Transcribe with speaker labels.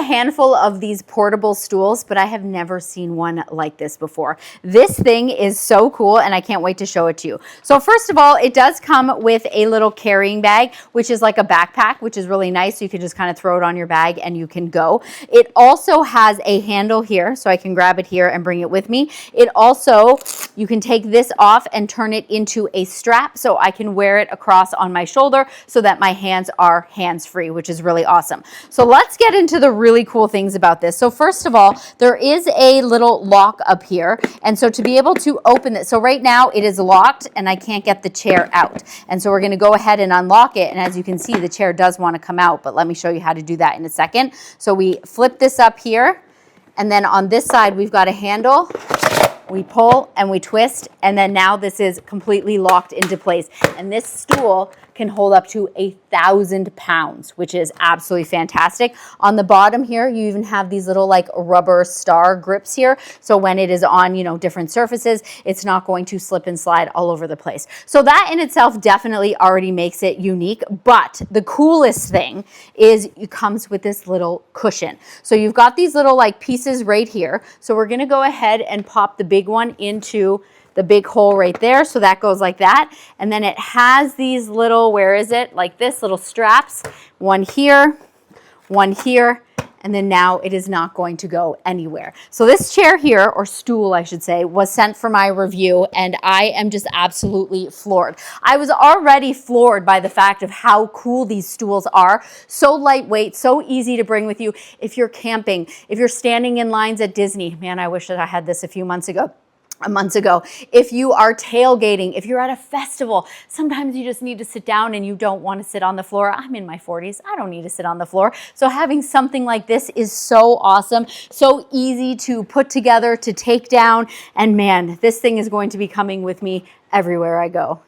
Speaker 1: handful of these portable stools, but I have never seen one like this before. This thing is so cool, and I can't wait to show it to you. So first of all, it does come with a little carrying bag, which is like a backpack, which is really nice. So you can just kind of throw it on your bag and you can go. It also has a handle here, so I can grab it here and bring it with me. It also, you can take this off and turn it into a strap, so I can wear it across on my shoulder so that my hands are hands-free, which is really awesome. So let's get into the really cool things about this. So first of all, there is a little lock up here. And so to be able to open it, so right now it is locked and I can't get the chair out. And so we're going to go ahead and unlock it. And as you can see, the chair does want to come out, but let me show you how to do that in a second. So we flip this up here. And then on this side, we've got a handle. We pull and we twist, and then now this is completely locked into place. And this stool can hold up to 1,000 pounds, which is absolutely fantastic. On the bottom here, you even have these little like rubber star grips here. So when it is on, you know, different surfaces, it's not going to slip and slide all over the place. So that in itself definitely already makes it unique. But the coolest thing is it comes with this little cushion. So you've got these little like pieces right here. So we're gonna go ahead and pop the big one into the big hole right there. So that goes like that. And then it has these little, where is it? Like this, little straps, one here, and then now it is not going to go anywhere. So this chair here, or stool I should say, was sent for my review, and I am just absolutely floored. I was already floored by the fact of how cool these stools are. So lightweight, so easy to bring with you if you're camping, if you're standing in lines at Disney. Man, I wish that I had this a few months ago. If you are tailgating, if you're at a festival, sometimes you just need to sit down and you don't want to sit on the floor. I'm in my 40s. I don't need to sit on the floor. So having something like this is so awesome, so easy to put together, to take down. And man, this thing is going to be coming with me everywhere I go.